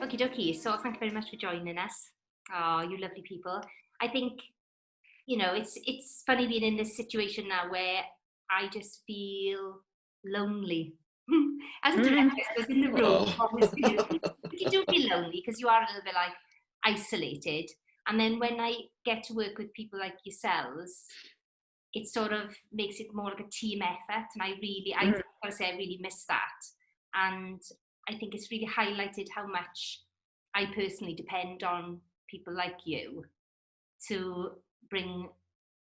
Okie dokie. So thank you very much for joining us. Oh, you lovely people. I think, it's funny being in this situation now where I just feel lonely. As a director, I suppose in the room, obviously, you do feel lonely because you are a little bit like isolated. And then when I get to work with people like yourselves, it sort of makes it more like a team effort. And I gotta say, I really miss that. And I think it's really highlighted how much I personally depend on people like you to bring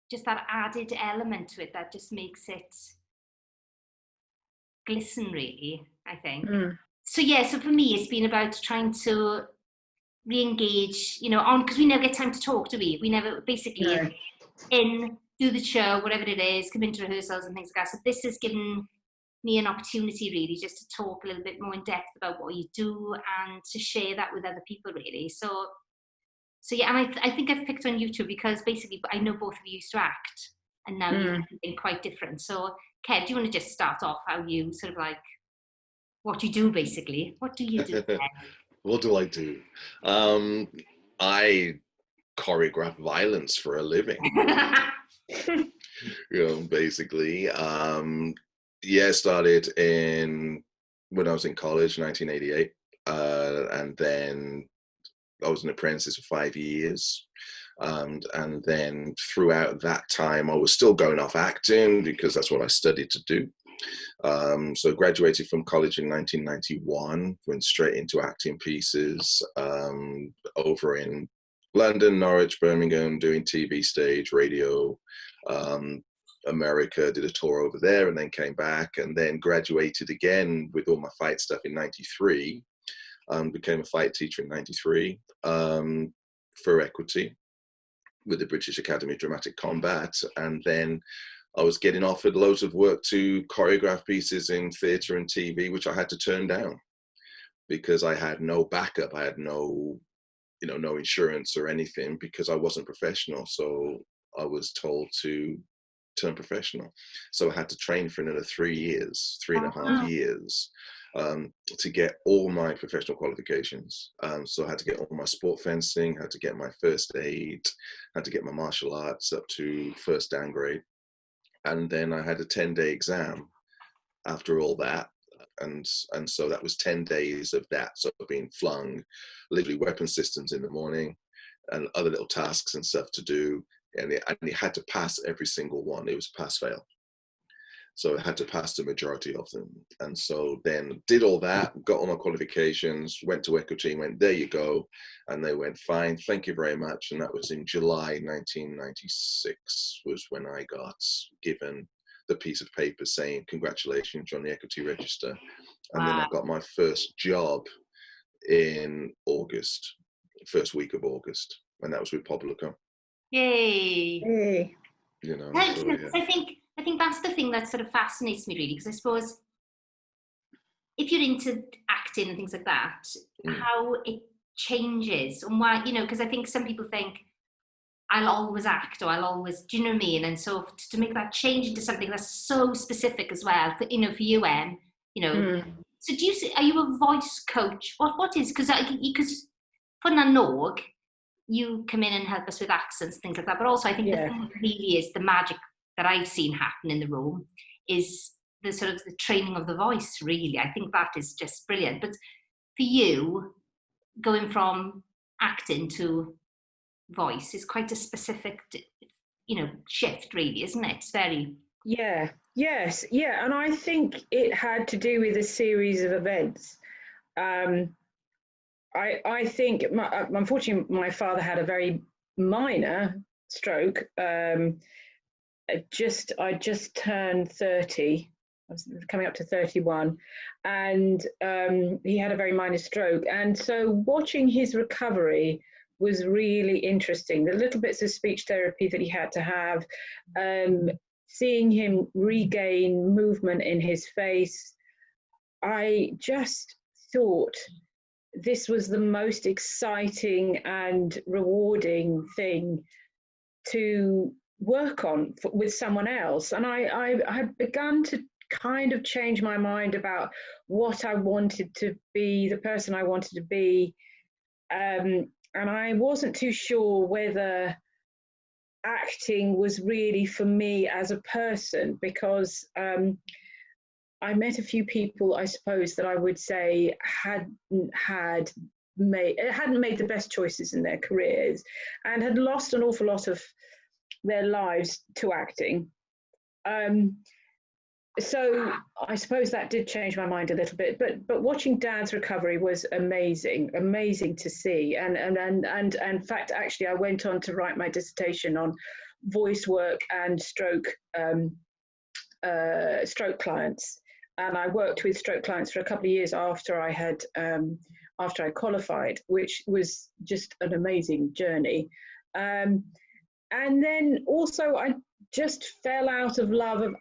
just that added element to it that just makes it glisten, really, I think. So for me, it's been about trying to re-engage, because we never get time to talk, do we? We never, basically, do the show, whatever it is, come into rehearsals and things like that. So this has given me an opportunity, really, just to talk a little bit more in depth about what you do and to share that with other people, really. So yeah, and I think I've picked on you two because basically I know both of you used to act, and now you've been quite different. So, Kev, do you want to just start off how you sort of like what you do, basically? What do you do? What do I do? I choreograph violence for a living. Basically. Started when I was in college, 1988, and then I was an apprentice for 5 years. And then throughout that time, I was still going off acting because that's what I studied to do. So graduated from college in 1991, went straight into acting pieces over in London, Norwich, Birmingham, doing TV, stage, radio, America, did a tour over there and then came back and then graduated again with all my fight stuff in 93. Became a fight teacher in 93 for equity with the British Academy of Dramatic Combat. And then I was getting offered loads of work to choreograph pieces in theatre and TV, which I had to turn down because I had no backup. I had no insurance or anything because I wasn't professional. So I was told to turn professional. So I had to train for another 3 years, 3.5 years, to get all my professional qualifications. So I had to get all my sport fencing, had to get my first aid, had to get my martial arts up to first Dan grade. And then I had a 10-day exam after all that. And so that was 10 days of that. So being flung, literally weapon systems in the morning and other little tasks and stuff to do. And it had to pass every single one. It was pass-fail. So I had to pass the majority of them. And so then did all that, got all my qualifications, went to equity, went, there you go. And they went, fine, thank you very much. And that was in July 1996 was when I got given the piece of paper saying, congratulations, you're on the equity register. And then I got my first job in August, first week of August. And that was with Publica. Yay. So, yeah. I think that's the thing that sort of fascinates me, really, because I suppose if you're into acting and things like that, how it changes and why, because I think some people think I'll always act or I'll always, do you know what I mean? And so to make that change into something that's so specific as well, for you, Em, So are you a voice coach? What is, because for Nanog, you come in and help us with accents, things like that. But also I think the thing that really is the magic that I've seen happen in the room is the sort of the training of the voice, really. I think that is just brilliant. But for you, going from acting to voice is quite a specific, shift, really, isn't it? It's very... Yes. And I think it had to do with a series of events. I think, unfortunately, my father had a very minor stroke. I just turned 30. I was coming up to 31, and he had a very minor stroke. And so watching his recovery was really interesting. The little bits of speech therapy that he had to have, seeing him regain movement in his face, I just thought this was the most exciting and rewarding thing to work on with someone else. And I had begun to kind of change my mind about what I wanted to be, the person I wanted to be and I wasn't too sure whether acting was really for me as a person, because I met a few people, I suppose, that I would say hadn't made the best choices in their careers and had lost an awful lot of their lives to acting. So I suppose that did change my mind a little bit, but watching Dad's recovery was amazing to see. And in fact, actually, I went on to write my dissertation on voice work and stroke clients. And I worked with stroke clients for a couple of years after I qualified, which was just an amazing journey. And then also I just fell out of love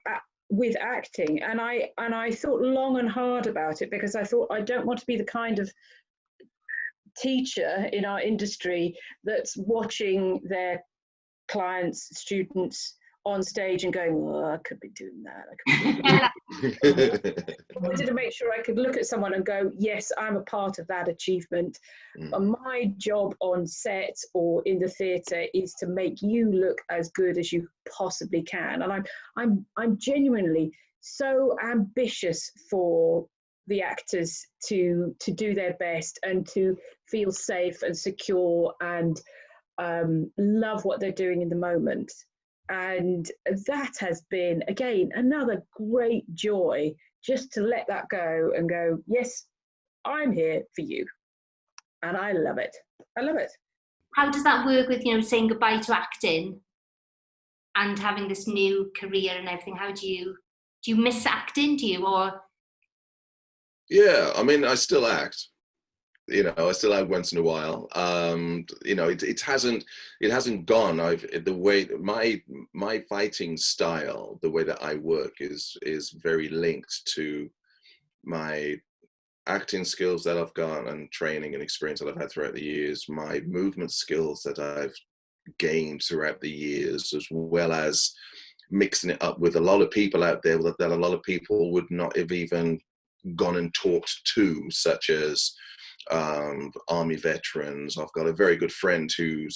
with acting, and I thought long and hard about it, because I thought I don't want to be the kind of teacher in our industry that's watching their clients, students on stage and going, oh, I could be doing that. I wanted to make sure I could look at someone and go, yes, I'm a part of that achievement. And my job on set or in the theatre is to make you look as good as you possibly can. And I'm genuinely so ambitious for the actors to do their best and to feel safe and secure and love what they're doing in the moment. And that has been, again, another great joy, just to let that go and go, yes, I'm here for you. And I love it. I love it. How does that work with, saying goodbye to acting and having this new career and everything? How do you miss acting? Or? Yeah, I mean, I still act. I still act once in a while. It hasn't gone. The way my fighting style, the way that I work is very linked to my acting skills that I've got and training and experience that I've had throughout the years, my movement skills that I've gained throughout the years, as well as mixing it up with a lot of people out there that a lot of people would not have even gone and talked to, such as Army veterans. I've got a very good friend who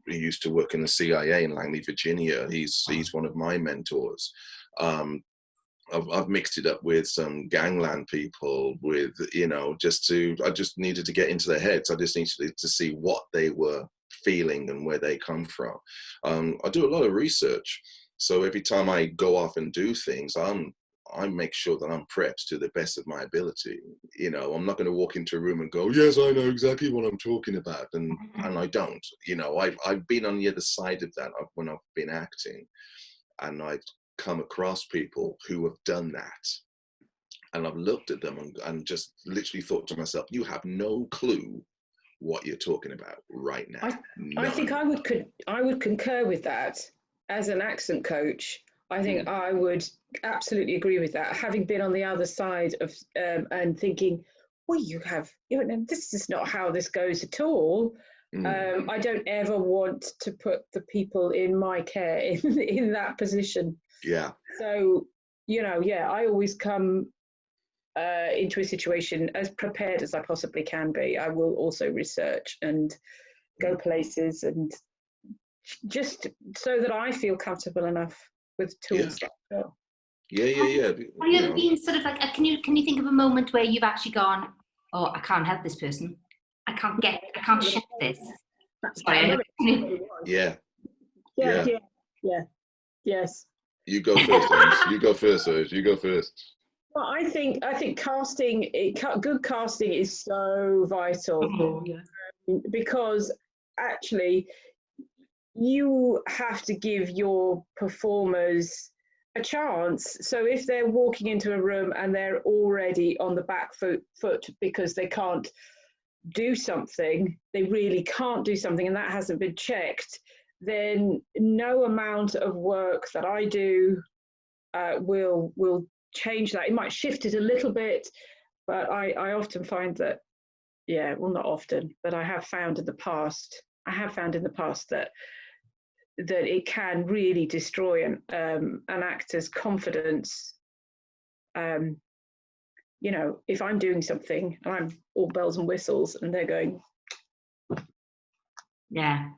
used to work in the CIA in Langley, Virginia. He's one of my mentors. I've mixed it up with some gangland people, with I just needed to get into their heads. I just needed to see what they were feeling and where they come from. I do a lot of research, so every time I go off and do things, I make sure that I'm prepped to the best of my ability. I'm not going to walk into a room and go, yes, I know exactly what I'm talking about. And I don't, I've been on the other side of that when I've been acting, and I've come across people who have done that. And I've looked at them and just literally thought to myself, you have no clue what you're talking about right now. I think I would concur with that as an accent coach. I think I would absolutely agree with that. Having been on the other side of and thinking, well, this is not how this goes at all. I don't ever want to put the people in my care in that position. Yeah. So, I always come into a situation as prepared as I possibly can be. I will also research and go places, and just so that I feel comfortable enough with tools. Yeah. Have you ever been sort of like, can you think of a moment where you've actually gone, oh, I can't help this person. I can't shift this. Sorry. Yeah. Yes. You go first, Ernst. You go first, Ernst. You go first. Well, I think casting, good casting is so vital, because actually you have to give your performers a chance. So if they're walking into a room and they're already on the back foot because they can't do something, they really can't do something, and that hasn't been checked, then no amount of work that I do will change that. It might shift it a little bit, but I often find that, not often, but I have found in the past that it can really destroy an actor's confidence. If I'm doing something and I'm all bells and whistles and they're going, Yeah.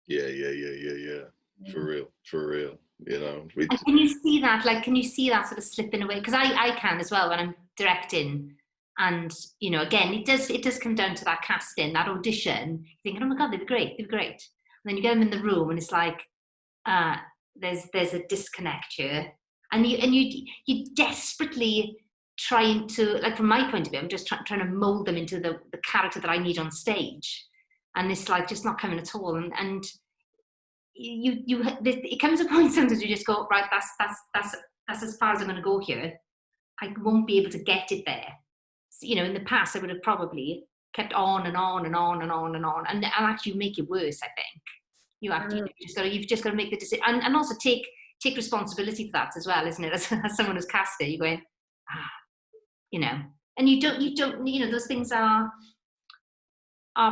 Yeah. For real. You know, we, And can you see that? Like, can you see that sort of slipping away? Because I can as well when I'm directing, and you know, again, it does come down to that casting, that audition. You're thinking, oh my god, they'd be great, they'd be great. And then you get them in the room, and it's like, uh, there's a disconnect here, and you desperately trying to, like, from my point of view, I'm just trying to mold them into the character that I need on stage, and it's like just not coming at all, and it comes a point sometimes you just go, right, that's as far as I'm going to go here. I won't be able to get it there. So, you know, in the past I would have probably kept on and on and on and on and on, and actually make it worse. I think you've just got to make the decision, and also take responsibility for that as well, isn't it? As someone who's cast it, you're going, you know, and you don't, you know, those things are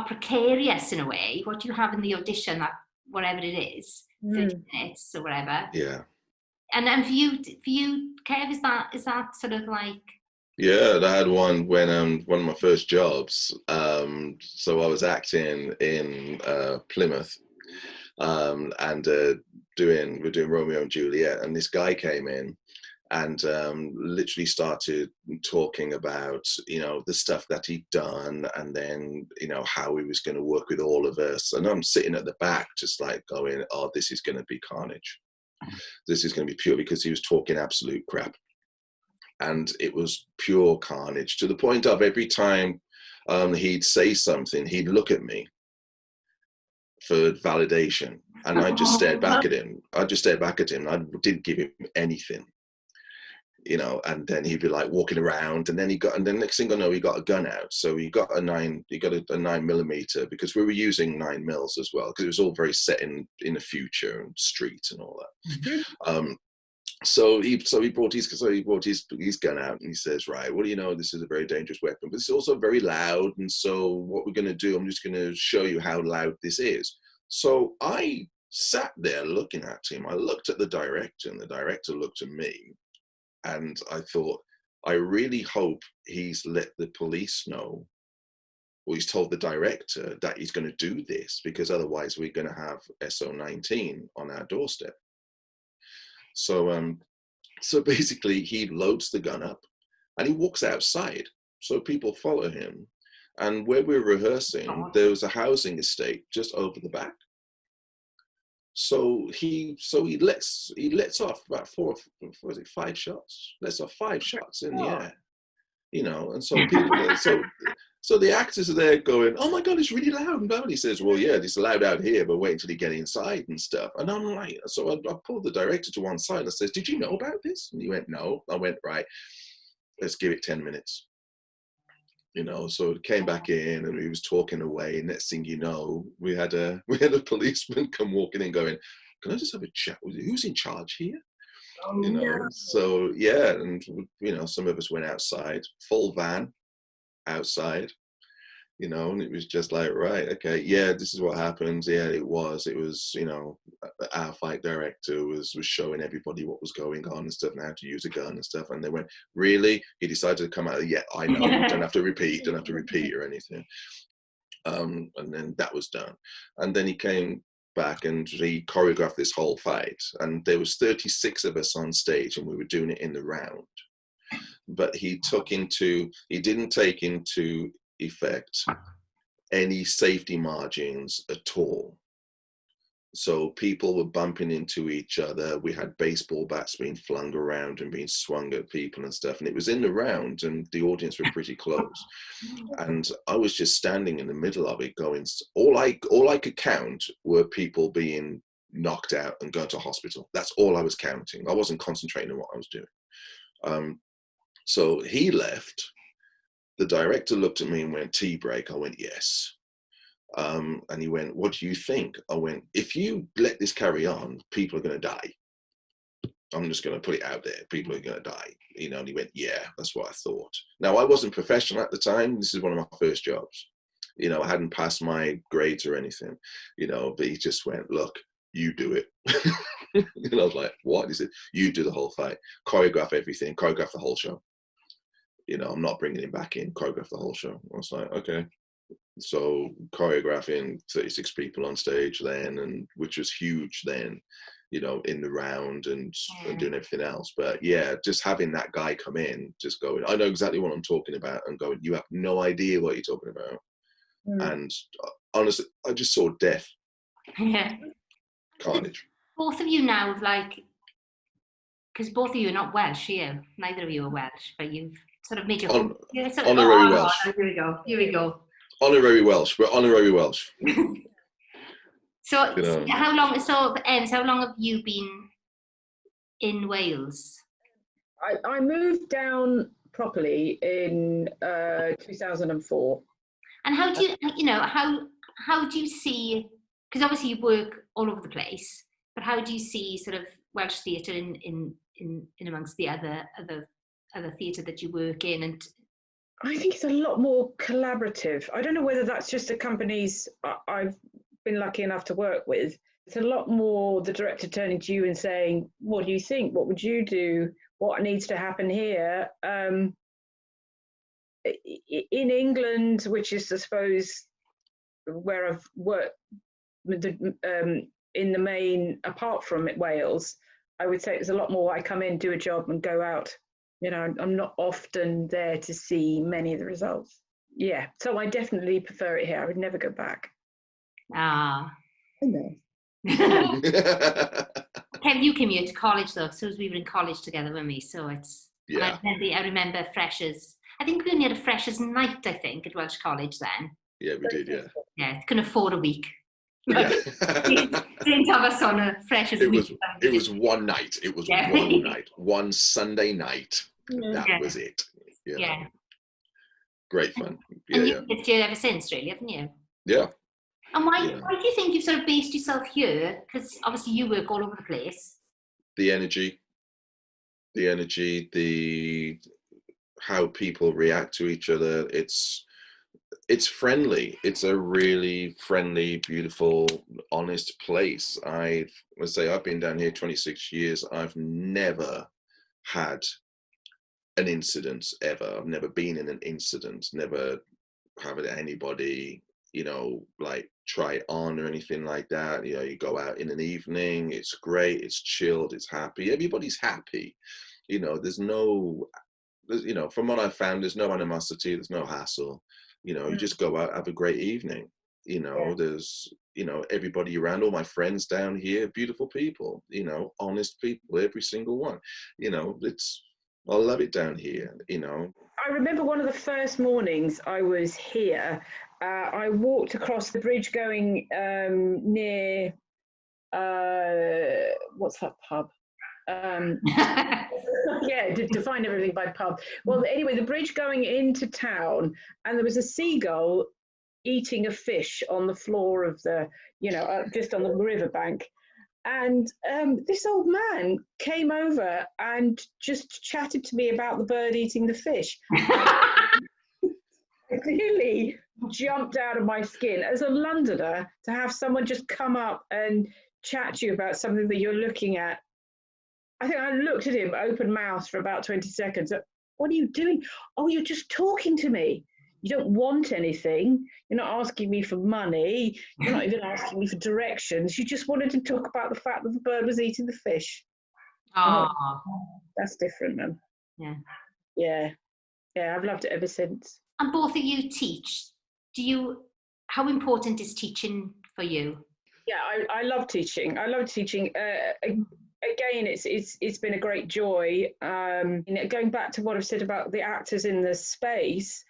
precarious in a way. What you have in the audition, that whatever it is, 30 minutes or whatever. yeah. And then for you, Kev, is that sort of like? Yeah, I had one when one of my first jobs. So I was acting in Plymouth, and we're doing Romeo and Juliet, and this guy came in and literally started talking about, you know, the stuff that he'd done, and then, you know, how he was going to work with all of us. And I'm sitting at the back just like going, oh, this is going to be carnage. This is going to be pure, because he was talking absolute crap. And it was pure carnage, to the point of every time he'd say something, he'd look at me for validation. And I just stared back at him. I didn't give him anything. You know, and then he'd be like walking around, and then next thing I know, he got a gun out. So he got a 9mm, because we were using 9mm as well, because it was all very set in the future and street and all that. So he brought his gun out, and he says, right, well, you know, this is a very dangerous weapon, but it's also very loud. And so what we're going to do, I'm just going to show you how loud this is. So I sat there looking at him. I looked at the director, and the director looked at me. And I thought, I really hope he's let the police know, or he's told the director that he's going to do this, because otherwise we're going to have SO19 on our doorstep. So, so basically he loads the gun up and he walks outside. So people follow him. And where we're rehearsing, there was a housing estate just over the back. So he lets off about 5 shots. Lets off 5 shots in the air, you know. And so people, so the actors are there going, "Oh my God, it's really loud!" And he says, "Well, yeah, it's loud out here, but wait until you get inside and stuff." And I'm like, so I pulled the director to one side. I says, "Did you know about this?" And he went, "No." I went, "Right, let's give it 10 minutes." You know, so it came back in, and he was talking away. Next thing you know, we had a policeman come walking in, going, "Can I just have a chat with you? Who's in charge here?" You know, so yeah, and you know, some of us went outside, full van, outside. You know, and it was just like, right, okay, yeah, this is what happens. Yeah, it was, you know, our fight director was showing everybody what was going on and stuff, and how to use a gun and stuff. And they went, really? He decided to come out. Yeah, I know. You don't have to repeat or anything. And then that was done. And then he came back and he choreographed this whole fight. And there was 36 of us on stage, and we were doing it in the round. But he didn't take into effect any safety margins at all. So people were bumping into each other. We had baseball bats being flung around and being swung at people and stuff. And it was in the round, and the audience were pretty close. And I was just standing in the middle of it going, all I could count were people being knocked out and going to hospital. That's all I was counting. I wasn't concentrating on what I was doing. So he left. The director looked at me and went, "Tea break?" I went, "Yes." And he went, "What do you think?" I went, "If you let this carry on, people are going to die. I'm just going to put it out there. People are going to die." You know, and he went, "Yeah, that's what I thought." Now, I wasn't professional at the time. This is one of my first jobs. You know, I hadn't passed my grades or anything, you know, but he just went, "Look, you do it." And I was like, "What?" He said, "You do the whole fight, choreograph everything, choreograph the whole show. You know, I'm not bringing him back in, choreograph the whole show." I was like, "Okay." So choreographing 36 people on stage then, and which was huge then, you know, in the round and doing everything else. But yeah, just having that guy come in, just going, I know exactly what I'm talking about, and going, you have no idea what you're talking about. And honestly, I just saw death. Yeah. Carnage. Both of you now have like, because both of you are not Welsh, are you? Neither of you are Welsh, but you've sort of made your honorary Welsh. Here we go. Here we go. Honorary Welsh. We're honorary Welsh. So, You know. how long? So, how long have you been in Wales? I moved down properly in 2004. And how do you, you know, how do you see? Because obviously you work all over the place, but how do you see sort of Welsh theatre in amongst the other theatre that you work in? And I think it's a lot more collaborative. I don't know whether that's just the companies I've been lucky enough to work with. It's a lot more the director turning to you and saying, what do you think? What would you do? What needs to happen here? In England, which is, I suppose, where I've worked in the main, apart from Wales, I would say it was a lot more I come in, do a job and go out. You know, I'm not often there to see many of the results. Yeah, so I definitely prefer it here. I would never go back. I know. Kev, you came here to college though, so we were in college together, weren't we? So it's, yeah. I remember freshers. I think we only had a freshers night, I think, at Welsh College then. Yeah, we did, yeah. Yeah, couldn't afford a week. Yeah. Didn't have us on a freshers week. It was one night. It was one night. One Sunday night. That was it. You know. Great fun. Yeah, and you've lived here ever since, really, haven't you? Yeah. And why do you think you've sort of based yourself here? Because obviously you work all over the place. The energy, how people react to each other. It's friendly. It's a really friendly, beautiful, honest place. I've been down here 26 years. I've never had an incident ever. I've never been in an incident, never had anybody, you know, like try it on or anything like that. You know, you go out in an evening, it's great, it's chilled, it's happy. Everybody's happy. You know, you know, from what I've found, there's no animosity, there's no hassle. You know, you just go out, have a great evening. You know, there's, you know, everybody around, all my friends down here, beautiful people, you know, honest people, every single one. You know, I love it down here, you know. I remember one of the first mornings I was here, I walked across the bridge going near, what's that pub? Yeah, define everything by pub. Well, anyway, the bridge going into town, and there was a seagull eating a fish on the floor of the, you know, just on the riverbank. And this old man came over and just chatted to me about the bird eating the fish. I clearly jumped out of my skin as a Londoner to have someone just come up and chat to you about something that you're looking at. I think I looked at him open mouthed for about 20 seconds. What are you doing? Oh, you're just talking to me. You don't want anything. You're not asking me for money. You're not even asking me for directions. You just wanted to talk about the fact that the bird was eating the fish. Oh, that's different, man. Yeah. Yeah, I've loved it ever since. And both of you teach. How important is teaching for you? Yeah, I love teaching. Again, it's been a great joy. Going back to what I've said about the actors in the space,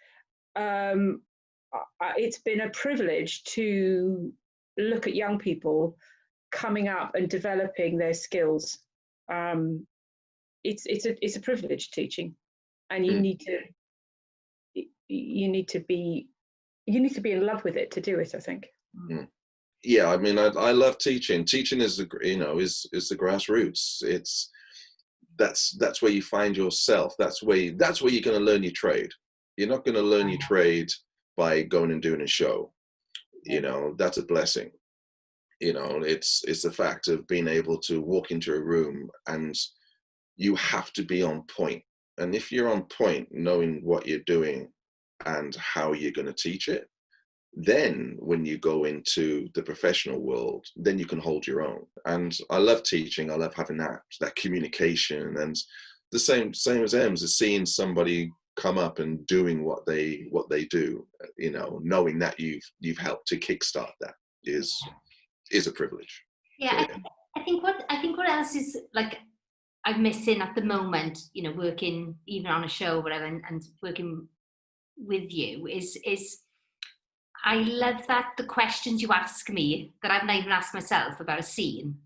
it's been a privilege to look at young people coming up and developing their skills. It's a privilege teaching, and you need to be in love with it to do it, I think. Yeah, I mean, I love teaching. Teaching is the the grassroots. That's where you find yourself. That's where you're going to learn your trade. You're not going to learn your trade by going and doing a show. You know, that's a blessing. You know, it's the fact of being able to walk into a room and you have to be on point. And if you're on point, knowing what you're doing and how you're going to teach it, Then when you go into the professional world, then you can hold your own. And I love teaching. I love having that communication, and the same as Ems, is seeing somebody come up and doing what they do, you know, knowing that you've helped to kickstart that is a privilege. Yeah, so, I think what else is like I'm missing at the moment, you know, working even on a show, whatever, and working with you is I love that the questions you ask me that I've not even asked myself about a scene.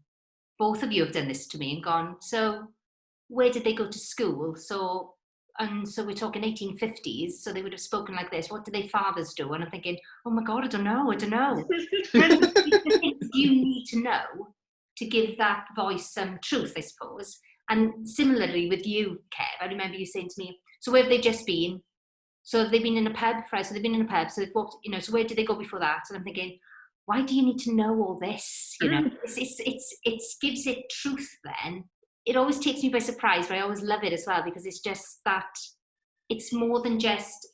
Both of you have done this to me and gone, so where did they go to school? So we're talking 1850s, so they would have spoken like this. What did their fathers do? And I'm thinking, oh my God, I don't know. The things you need to know to give that voice some truth, I suppose. And similarly with you, Kev, I remember you saying to me, so where have they just been? So have they been in a pub, right? So they've been in a pub, so they've walked, you know, so where did they go before that? And I'm thinking, why do you need to know all this? You know, it gives it truth then. It always takes me by surprise, but I always love it as well, because it's just that it's more than just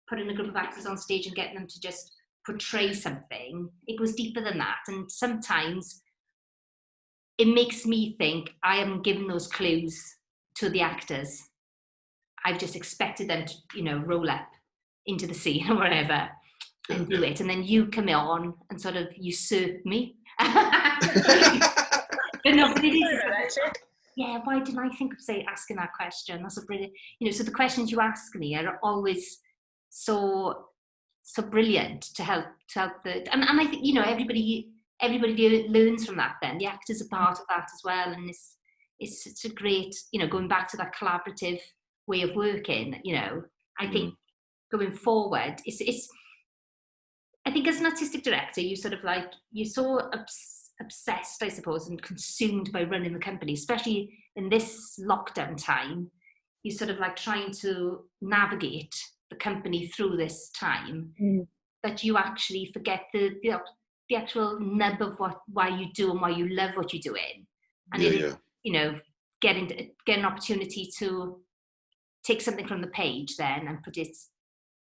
putting a group of actors on stage and getting them to just portray something. It goes deeper than that. And sometimes it makes me think I haven't given those clues to the actors. I've just expected them to, you know, roll up into the scene or whatever and do it. And then you come on and sort of usurp me. But no, but it is. Yeah, why didn't I think of asking that question? That's a brilliant, you know, so the questions you ask me are always so brilliant to help and I think, you know, everybody learns from that then. The actors are part of that as well, and it's such a great, you know, going back to that collaborative way of working, you know. I think going forward, it's I think as an artistic director, you sort of like, you're so obsessed, I suppose, and consumed by running the company, especially in this lockdown time. You're sort of like trying to navigate the company through this time, that you actually forget the actual nub of why you do and why you love what you're doing. And you know, get an opportunity to take something from the page then and put it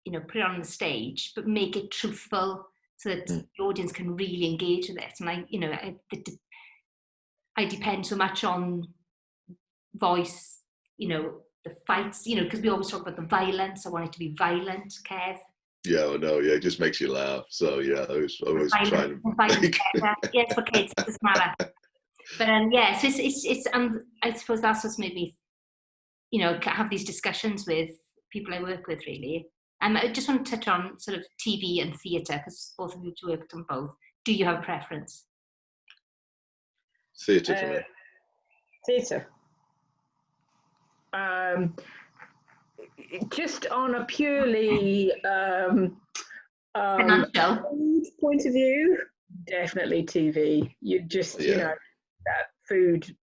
on the stage, but make it truthful so that the audience can really engage with it. And I depend so much on voice, you know, the fights, you know, because we always talk about the violence. I want it to be violent, Kev. Yeah, I know. Yeah, it just makes you laugh. So yeah, I was trying to. Yes, for kids, it doesn't matter. But yeah, so it's I suppose that's what's made me, you know, have these discussions with people I work with, really. I just want to touch on sort of TV and theatre, because both of you worked on both. Do you have a preference? Theatre for me. Theatre. Just on a purely point of view, definitely TV. You just, you know, that food.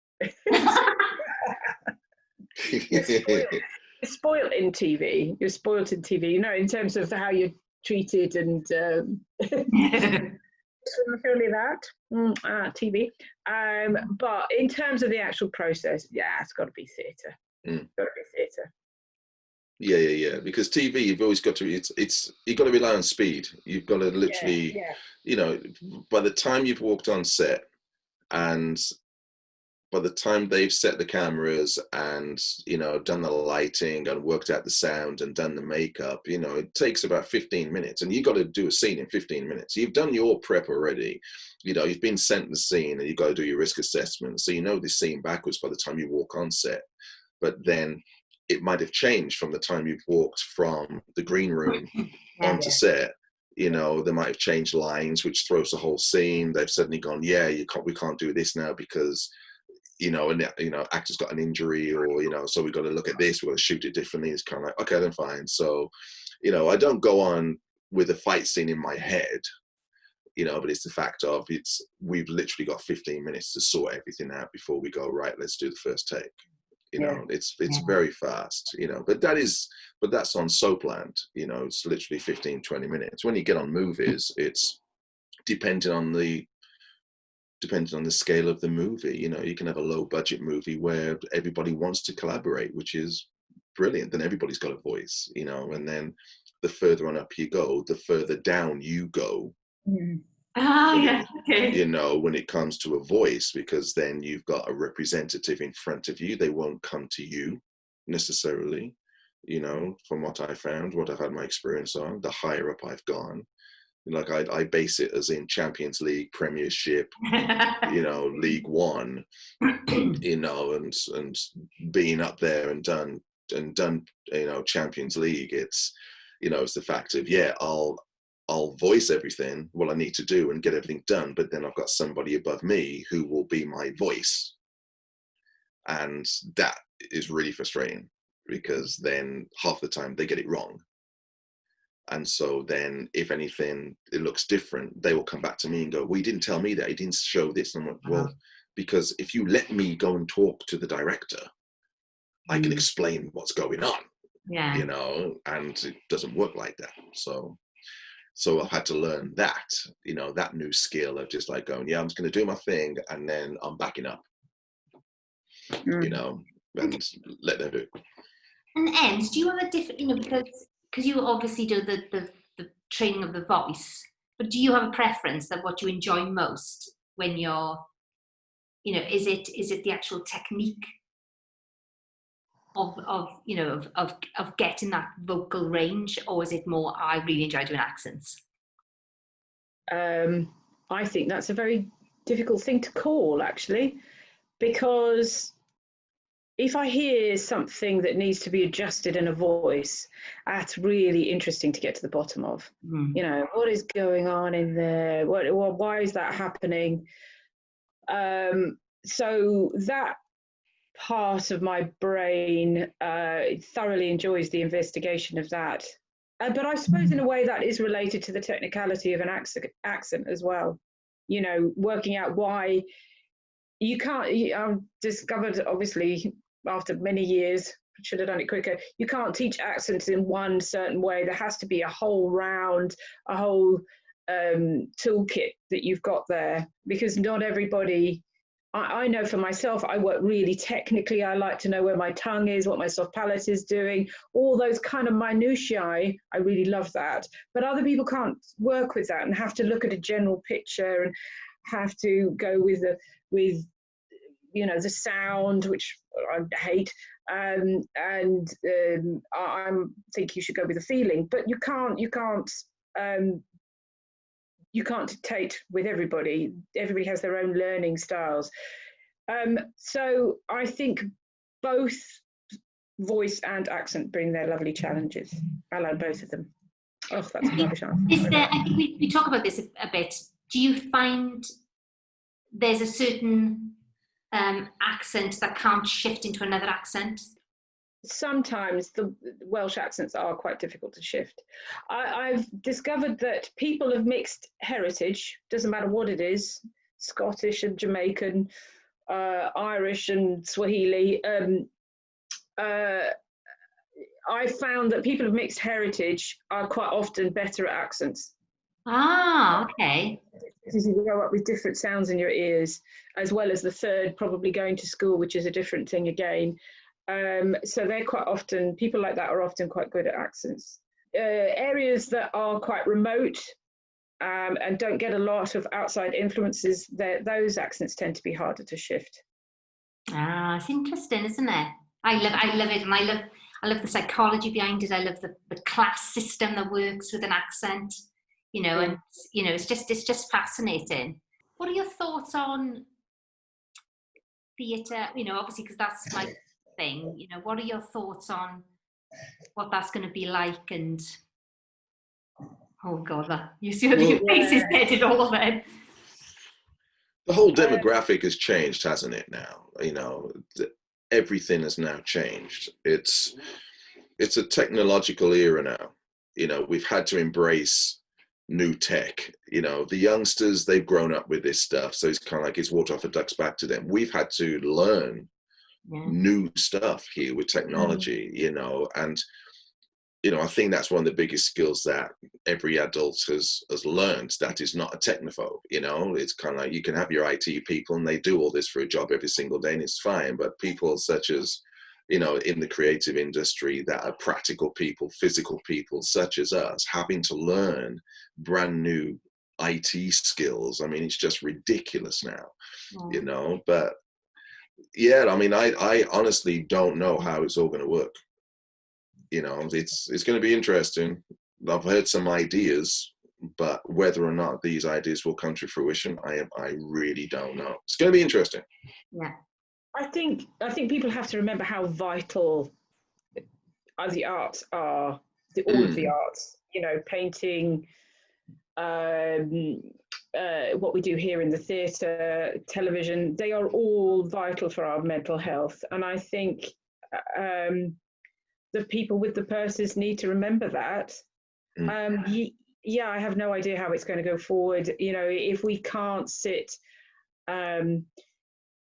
You're spoiled in TV. You're spoiled in TV, you know, in terms of how you're treated and purely that TV. But in terms of the actual process, yeah, it's got to be theatre. Got to be theatre. Yeah. Because TV, you've always got to. You've got to rely on speed. You've got to literally, you know, by the time you've walked on set, and by the time they've set the cameras and, you know, done the lighting and worked out the sound and done the makeup, you know, it takes about 15 minutes, and you've got to do a scene in 15 minutes. You've done your prep already. You know, you've been sent the scene and you've got to do your risk assessment. So you know this scene backwards by the time you walk on set. But then it might have changed from the time you've walked from the green room onto set. You know, they might have changed lines, which throws the whole scene. They've suddenly gone, we can't do this now because, you know, and you know, actor's got an injury, or, you know, so we've got to look at this, we've got to shoot it differently. It's kind of like, okay, then fine. So, you know, I don't go on with a fight scene in my head, you know, but it's the fact of we've literally got 15 minutes to sort everything out before we go, right, let's do the first take. You know, it's very fast, you know, but that's on Soapland, you know, it's literally 15, 20 minutes. When you get on movies, it's depending on the scale of the movie. You know, you can have a low budget movie where everybody wants to collaborate, which is brilliant. Then everybody's got a voice, you know, and then the further on up you go, the further down you go. Ah, yeah, okay. You know, when it comes to a voice, because then you've got a representative in front of you. They won't come to you necessarily, you know, from what I found, what I've had my experience on, the higher up I've gone. Like I base it as in Champions League, Premiership, you know, League One, you know, and being up there and done, you know, Champions League. It's, you know, it's the fact of, yeah, I'll voice everything what I need to do and get everything done, but then I've got somebody above me who will be my voice, and that is really frustrating, because then half the time they get it wrong. And so then, if anything, it looks different, they will come back to me and go, well, you didn't tell me that, you didn't show this. And I'm like, well, because if you let me go and talk to the director, I can explain what's going on, you know, and it doesn't work like that. So I've had to learn that, you know, that new skill of just like going, yeah, I'm just going to do my thing, and then I'm backing up, you know, and let them do it. And Ems, do you have a different, you know, because you obviously do the training of the voice, but do you have a preference of what you enjoy most when you're, you know, is it the actual technique of you know, of getting that vocal range, or is it more, I really enjoy doing accents? I think that's a very difficult thing to call, actually, because if I hear something that needs to be adjusted in a voice, that's really interesting to get to the bottom of. You know, what is going on in there? Why is that happening? So that part of my brain thoroughly enjoys the investigation of that. But I suppose in a way that is related to the technicality of an accent as well. You know, working out why you can't, I've discovered, obviously, after many years, should have done it quicker, you can't teach accents in one certain way. There has to be a whole round, a whole toolkit that you've got there, because not everybody, I know for myself, I work really technically. I like to know where my tongue is, what my soft palate is doing, all those kind of minutiae. I really love that. But other people can't work with that and have to look at a general picture and have to go with you know, the sound, which I hate, and I think you should go with the feeling. But you can't dictate with everybody. Everybody has their own learning styles. So I think both voice and accent bring their lovely challenges. I like both of them. Oh, that's a rubbish answer. I think we talk about this a bit. Do you find there's a certain accent that can't shift into another accent? Sometimes the Welsh accents are quite difficult to shift. I've discovered that people of mixed heritage, doesn't matter what it is, Scottish and Jamaican, Irish and Swahili, I found that people of mixed heritage are quite often better at accents. Ah, okay. Because you grow up with different sounds in your ears, as well as the third, probably going to school, which is a different thing again. So they're quite often, people like that are often quite good at accents. Areas that are quite remote and don't get a lot of outside influences, those accents tend to be harder to shift. Ah, it's interesting, isn't it? I love it, and I love the psychology behind it. I love the class system that works with an accent. You know, and you know, it's just fascinating. What are your thoughts on theatre? You know, obviously, because that's my thing. You know, what are your thoughts on what that's going to be like? And oh god, you see your faces headed all of it. The whole demographic has changed, hasn't it? Now, you know, everything has now changed. It's a technological era now. You know, we've had to embrace new tech. You know, the youngsters, they've grown up with this stuff, so it's kind of like it's water off a duck's back to them. We've had to learn new stuff here with technology, you know, and you know, I think that's one of the biggest skills that every adult has learned, that is not a technophobe. You know, it's kind of like you can have your IT people and they do all this for a job every single day and it's fine, but people such as you know, in the creative industry that are practical people, physical people such as us, having to learn brand new IT skills. I mean, it's just ridiculous now, you know, but yeah, I mean, I honestly don't know how it's all going to work. You know, it's going to be interesting. I've heard some ideas, but whether or not these ideas will come to fruition, I really don't know. It's going to be interesting. Yeah. I think people have to remember how vital the arts are, all of the arts, you know, painting, what we do here in the theatre, television, they are all vital for our mental health. And I think the people with the purses need to remember that. Yeah, I have no idea how it's going to go forward. You know, if we can't sit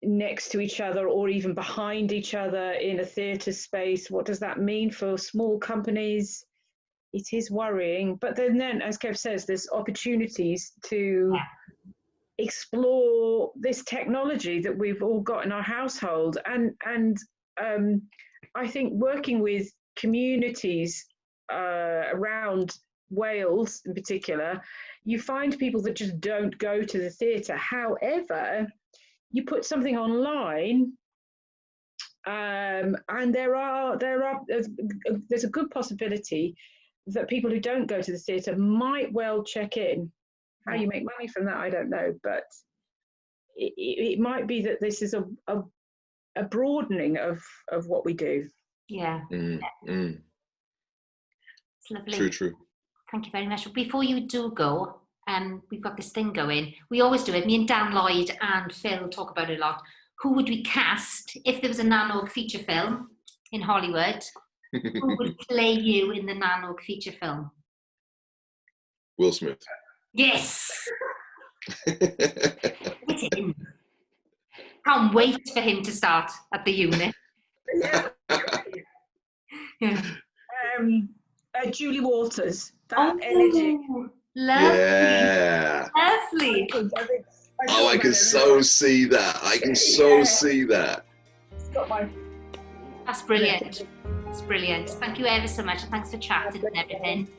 next to each other or even behind each other in a theatre space, what does that mean for small companies? It is worrying. But then as Kev says, there's opportunities to explore this technology that we've all got in our household. And I think working with communities around Wales in particular, you find people that just don't go to the theatre. However, you put something online, and there's a good possibility that people who don't go to the theatre might well check in. How you make money from that, I don't know, but it might be that this is a broadening of what we do. Yeah. It's lovely. True. Thank you very much. Before you do go, we've got this thing going. We always do it. Me and Dan Lloyd and Phil talk about it a lot. Who would we cast if there was a Nanog feature film in Hollywood? Who would play you in the Nanog feature film? Will Smith. Yes. Can't wait for him to start at the unit. Julie Walters. That energy. Lovely. Yeah. Lovely. I can so see that. I can so see that. That's brilliant. It's brilliant. Thank you ever so much. And thanks for chatting and everything.